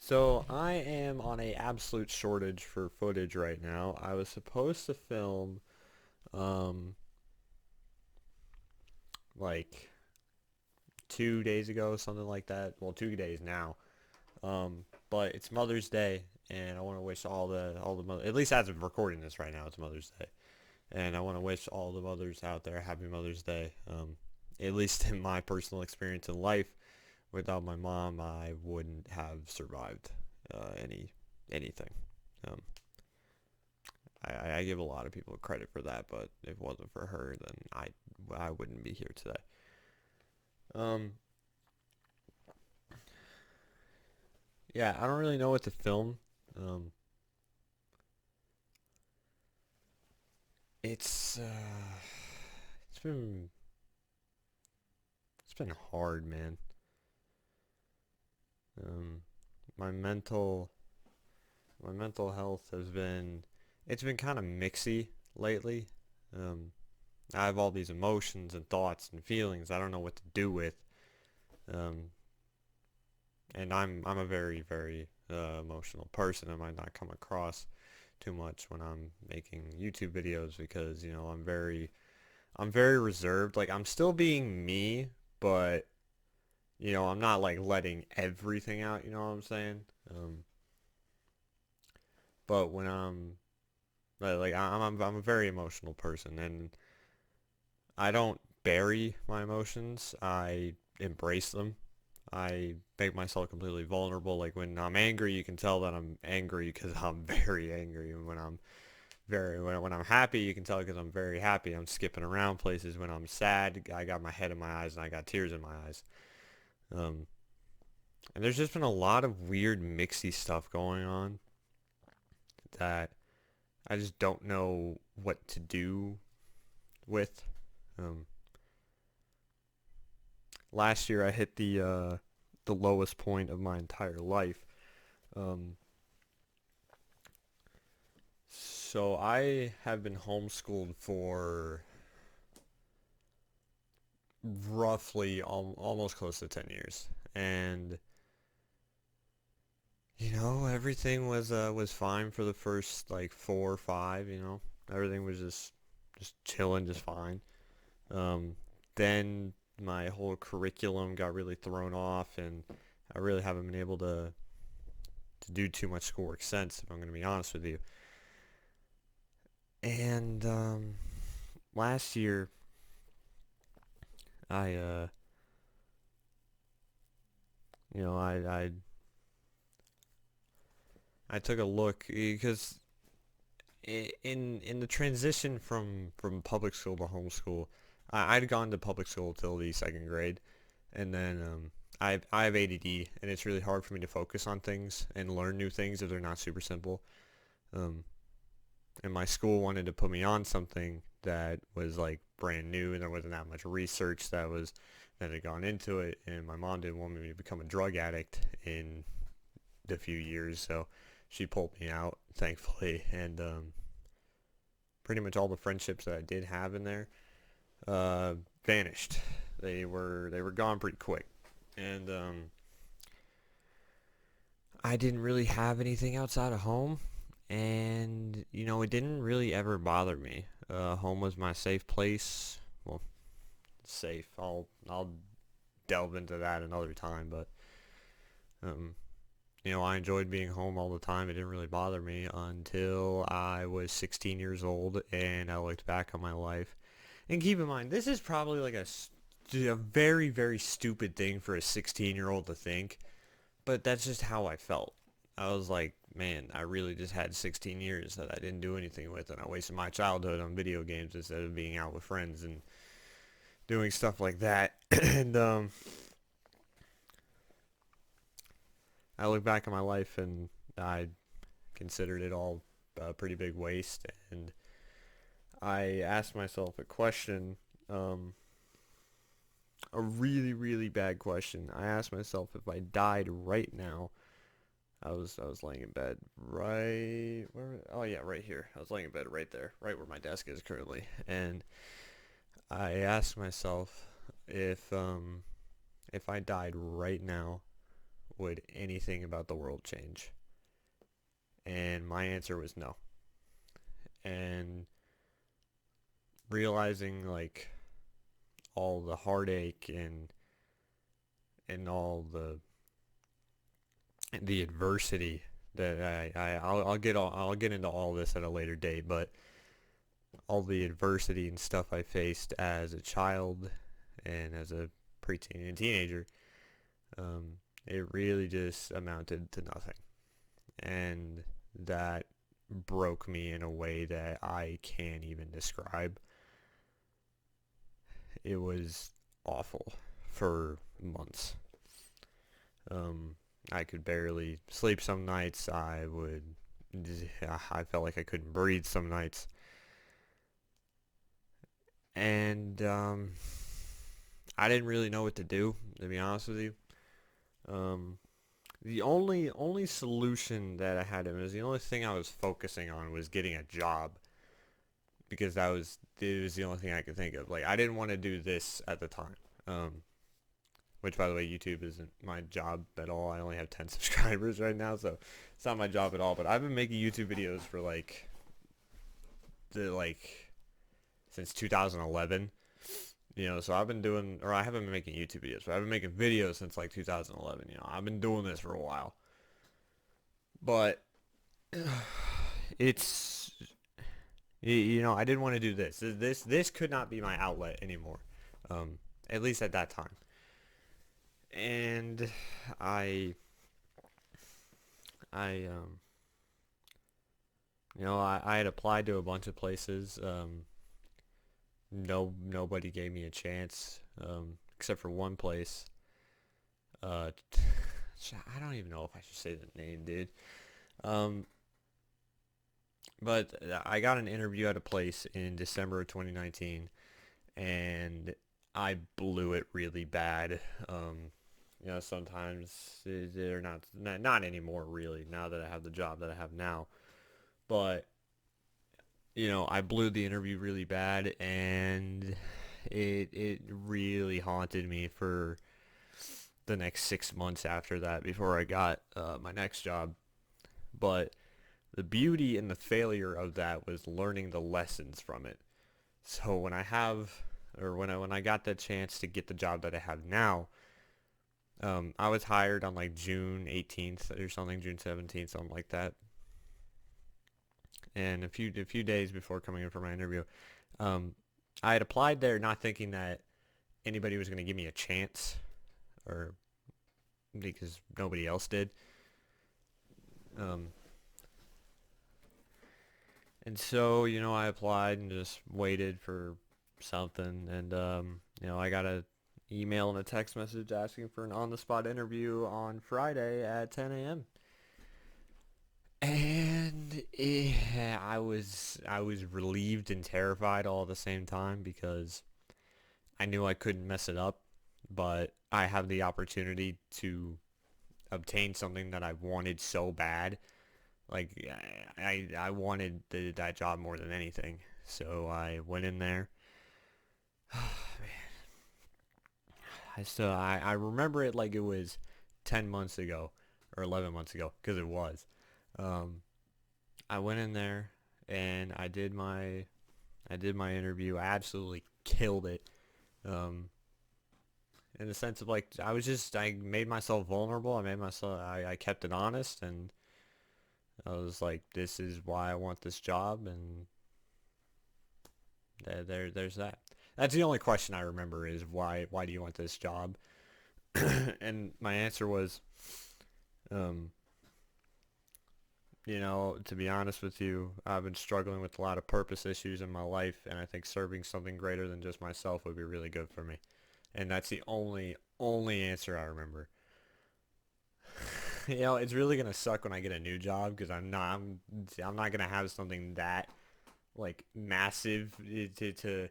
So I am on a absolute shortage for footage right now. I was supposed to film um like 2 days ago, something like that. Well, 2 days now. But it's Mother's Day, and I want to wish all the mother. At least as of recording this right now, it's Mother's Day, and I want to wish all the mothers out there Happy Mother's Day. At least in my personal experience in life, without my mom, I wouldn't have survived anything. Um, I give a lot of people credit for that, but if it wasn't for her, then I wouldn't be here today. Um, yeah, I don't really know what to film. Um, it's uh, it's been it's been hard, man. Um, my mental my mental health has been it's been kind of mixy lately. Um, I have all these emotions and thoughts and feelings I don't know what to do with. Um, and I'm a very emotional person. I might not come across too much when I'm making YouTube videos because I'm very reserved. Like I'm still being me, but I'm not like letting everything out. You know what I'm saying? Um, but when I'm a very emotional person, and I don't bury my emotions. I embrace them. I make myself completely vulnerable. Like when I'm angry, you can tell that I'm angry because I'm very angry. And when I'm happy, you can tell because I'm very happy. I'm skipping around places. When I'm sad, I got my head in my eyes and I got tears in my eyes. Um, and there's just been a lot of weird mixy stuff going on that I just don't know what to do with. Um, Last year I hit the lowest point of my entire life. Um, so I have been homeschooled for roughly almost close to 10 years. And everything was fine for the first like 4 or 5, Everything was just chilling just fine. Um, then my whole curriculum got really thrown off and I really haven't been able to do too much schoolwork since, if I'm going to be honest with you. And last year I you know I took a look because in the transition from public school to homeschool, I'd gone to public school till the second grade, and then I have ADD, and it's really hard for me to focus on things and learn new things if they're not super simple. Um, and my school wanted to put me on something that was like brand new, and there wasn't that much research that had gone into it, and my mom didn't want me to become a drug addict in the few years, so she pulled me out, thankfully, and pretty much all the friendships that I did have in there uh, vanished. They were gone pretty quick, and I didn't really have anything outside of home, and it didn't really ever bother me. Home was my safe place. Well, safe. I'll delve into that another time, but um, I enjoyed being home all the time. It didn't really bother me until I was 16 years old and I looked back on my life. And keep in mind, this is probably like a very, very stupid thing for a 16-year-old to think, but that's just how I felt. I was like, man, I really just had 16 years that I didn't do anything with, and I wasted my childhood on video games instead of being out with friends and doing stuff like that. And I look back on my life and I considered it all a pretty big waste. And I asked myself a question, um, a really, really bad question. I asked myself if I died right now. I was laying in bed right where? Oh yeah, right here. I was laying in bed right there, right where my desk is currently. And I asked myself if I died right now, would anything about the world change? And my answer was no. And realizing like all the heartache and all the adversity that I'll get into all this at a later date, but all the adversity and stuff I faced as a child and as a preteen and teenager, it really just amounted to nothing. And that broke me in a way that I can't even describe. It was awful for months. Um, I could barely sleep some nights. I felt like I couldn't breathe some nights. And I didn't really know what to do, to be honest with you. Um, the only solution that I had, and it was the only thing I was focusing on, was getting a job, because it was the only thing I could think of. Like, I didn't want to do this at the time. Which, by the way, YouTube isn't my job at all. I only have 10 subscribers right now, so it's not my job at all. But I've been making YouTube videos for the like since 2011. So I've been doing, or I haven't been making YouTube videos, but I've been making videos since like 2011. I've been doing this for a while. But it's, I didn't want to do this. This could not be my outlet anymore. At least at that time. And I, I, I had applied to a bunch of places. Nobody gave me a chance, except for one place. Uh, I don't even know if I should say the name, dude. Um, but I got an interview at a place in December of 2019, and I blew it really bad. Sometimes they're not anymore really, now that I have the job that I have now. But I blew the interview really bad, and it really haunted me for the next 6 months after that before I got my next job. But the beauty and the failure of that was learning the lessons from it. So when I got the chance to get the job that I have now, I was hired on like June 18th or something, June 17th, something like that. And a few days before coming in for my interview, um, I had applied there not thinking that anybody was going to give me a chance, or because nobody else did. Um, and so I applied and just waited for something, and I got a email and a text message asking for an on-the-spot interview on Friday at 10 a.m. And I was relieved and terrified all at the same time, because I knew I couldn't mess it up, but I have the opportunity to obtain something that I wanted so bad. Like, I wanted that job more than anything. So I went in there. I remember it like it was 10 months ago or 11 months ago, because it was. Um, I went in there and I did my interview. I absolutely killed it. Um, in the sense of like I made myself vulnerable. I kept it honest, and I was like, this is why I want this job, and there's that. That's the only question I remember, is why do you want this job? And my answer was, um, to be honest with you, I've been struggling with a lot of purpose issues in my life, and I think serving something greater than just myself would be really good for me. And that's the only answer I remember. It's really gonna suck when I get a new job, because I'm not gonna have something that like massive to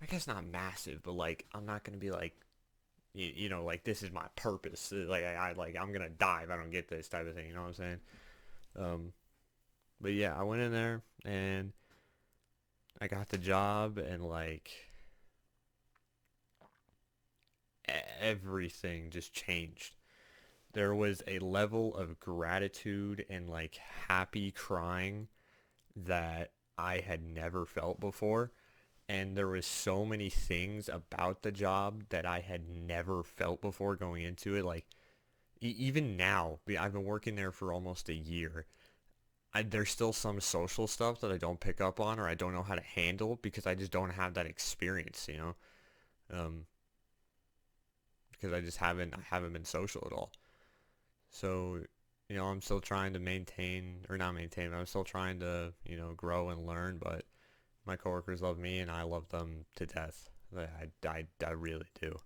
I guess not massive, but like I'm not gonna be like like this is my purpose. Like I'm gonna die if I don't get this type of thing. You know what I'm saying? Um, but yeah, I went in there and I got the job, and like everything just changed. there was a level of gratitude and like happy crying that I had never felt before. And there was so many things about the job that I had never felt before going into it. Like even now, I've been working there for almost a year. There's still some social stuff that I don't pick up on or I don't know how to handle because I just don't have that experience, you know? Um, because I haven't been social at all. So, you know, I'm still trying to maintain, or not maintain, but I'm still trying to, you know, grow and learn, but my coworkers love me and I love them to death. I really do.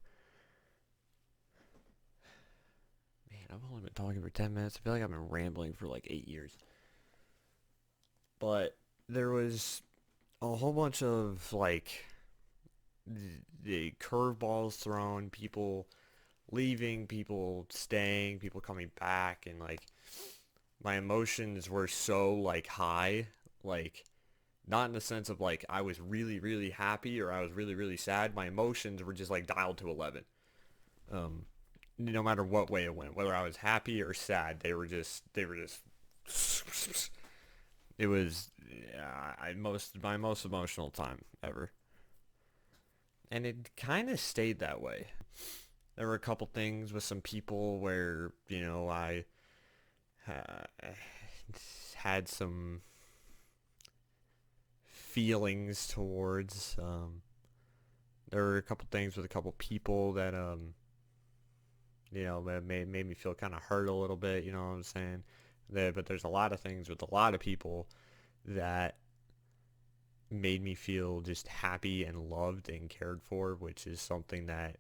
Man, I've only been talking for 10 minutes. I feel like I've been rambling for like 8 years. But there was a whole bunch of like the curveballs thrown, people leaving, people staying, people coming back, and like my emotions were so like high, like not in the sense of like I was really really happy or I was really really sad. My emotions were just like dialed to 11. Um, no matter what way it went, whether I was happy or sad, they were just it was my most emotional time ever, and it kind of stayed that way. There were a couple things with some people where you know I uh, had some feelings towards. There were a couple things with a couple people that you know that made me feel kind of hurt a little bit. You know what I'm saying? But there's a lot of things with a lot of people that made me feel just happy and loved and cared for, which is something that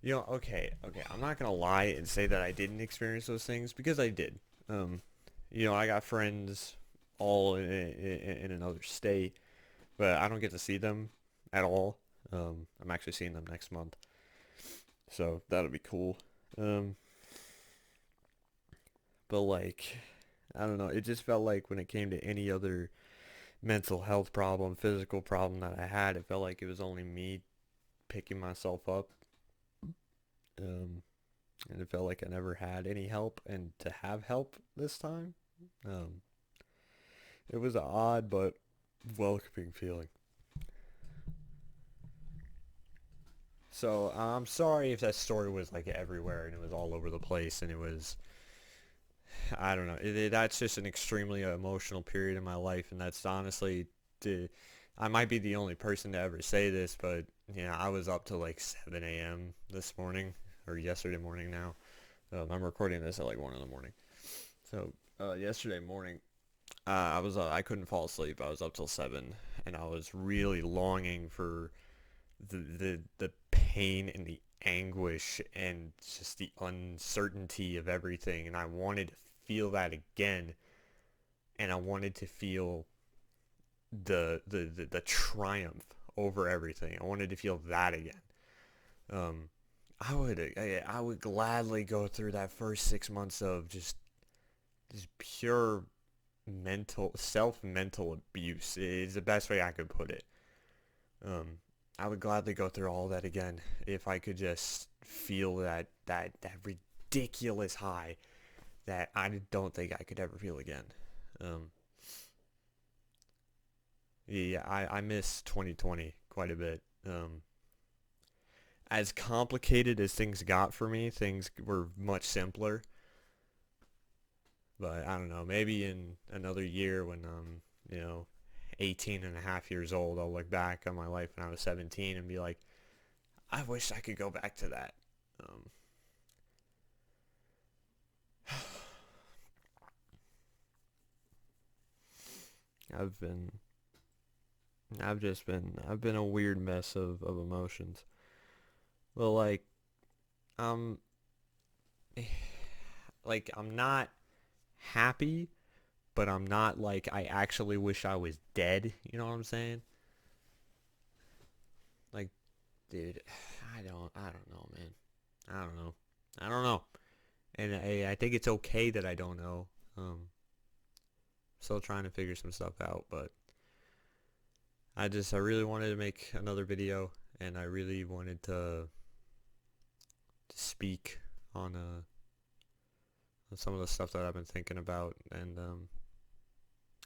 you know. Okay, I'm not gonna lie and say that I didn't experience those things because I did. Um, you know, I got friends all in another state, but I don't get to see them at all. I'm actually seeing them next month, so that'll be cool. Um, but like, I don't know. It just felt like when it came to any other mental health problem, physical problem that I had, it felt like it was only me picking myself up. Um, and it felt like I never had any help, and to have help this time, um, it was an odd but welcoming feeling. So I'm sorry if that story was like everywhere and it was all over the place and it was I don't know. That's just an extremely emotional period in my life, and that's honestly, the, I might be the only person to ever say this, but you know, I was up till like 7 a.m. this morning or yesterday morning now. I'm recording this at like 1 in the morning. So yesterday morning, I couldn't fall asleep. I was up till 7, and I was really longing for the pain and the anguish and just the uncertainty of everything, and I wanted to feel that again, and I wanted to feel the triumph over everything. I wanted to feel that again. Um, I would gladly go through that first 6 months of just pure mental abuse is the best way I could put it. Um, I would gladly go through all that again if I could just feel that ridiculous high that I don't think I could ever feel again. Um, yeah, I miss 2020 quite a bit. As complicated as things got for me, things were much simpler. But I don't know, maybe in another year when you know, 18 and a half years old, I'll look back on my life when I was 17 and be like, I wish I could go back to that. Um, I've been, I've been a weird mess of emotions. Well, um, I'm not happy, but I'm not like I actually wish I was dead. You know what I'm saying? Like, dude, I don't know, man. I don't know. I don't know. And I think it's okay that I don't know. Still trying to figure some stuff out, but I really wanted to make another video, and I really wanted to speak on some of the stuff that I've been thinking about, and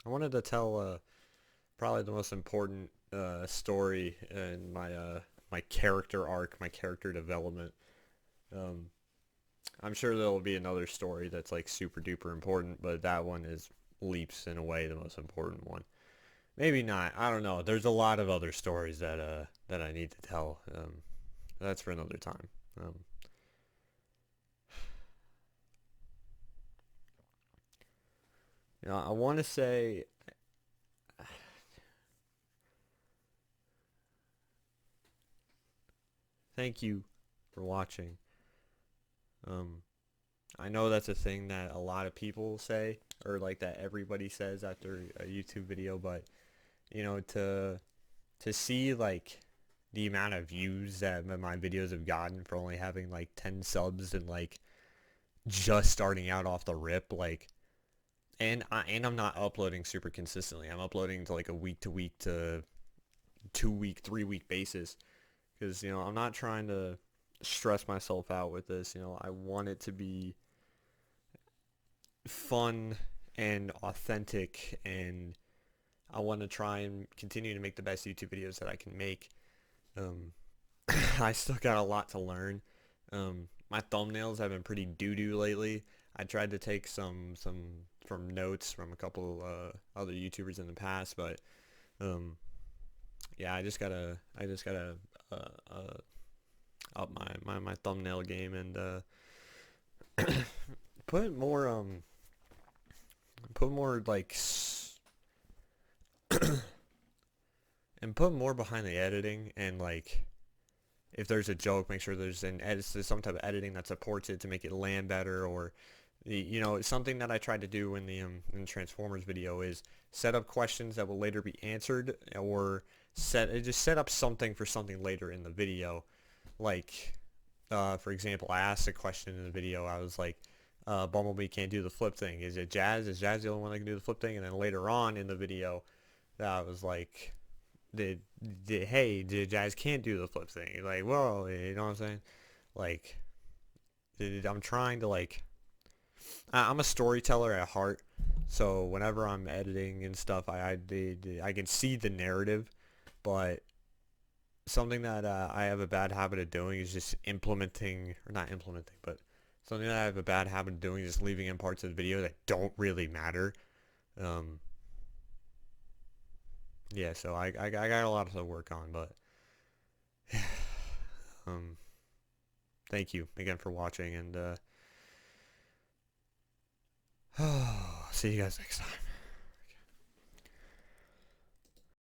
I wanted to tell probably the most important story in my character arc, my character development. Um, I'm sure there will be another story that's like super duper important, but that one is leaps and away the most important one. Maybe not. I don't know. There's a lot of other stories that I need to tell. That's for another time. Um, I want to say thank you for watching. Um, I know that's a thing that a lot of people say, or like that everybody says after a YouTube video, but to see like the amount of views that my videos have gotten for only having like 10 subs and like just starting out off the rip, like, and I'm not uploading super consistently. I'm uploading to like a week to week to 2 week, 3 week basis because I'm not trying to stress myself out with this. I want it to be fun and authentic, and I want to try and continue to make the best YouTube videos that I can make. Um, I still got a lot to learn. My thumbnails have been pretty doo-doo lately. I tried to take some from notes from a couple other YouTubers in the past, but um, yeah, I just gotta uh, uh, up my thumbnail game and put more put more like and put more behind the editing, and like if there's a joke, make sure there's some type of editing that supports it to make it land better. Or something that I tried to do in the Transformers video is set up questions that will later be answered, or just set up something for something later in the video. Like for example, I asked a question in the video. I was like, Bumblebee can't do the flip thing. Is it Jazz? Is Jazz the only one that can do the flip thing? And then later on in the video, I was like, hey, Jazz can't do the flip thing. Like, whoa, you know what I'm saying? Like, I'm trying to like, I'm a storyteller at heart. So whenever I'm editing and stuff, I can see the narrative, but something that I have a bad habit of doing is just implementing, or not implementing, but something that I have a bad habit of doing is just leaving in parts of the video that don't really matter. Um, yeah, so I got a lot to work on, but um, thank you again for watching, and see you guys next time.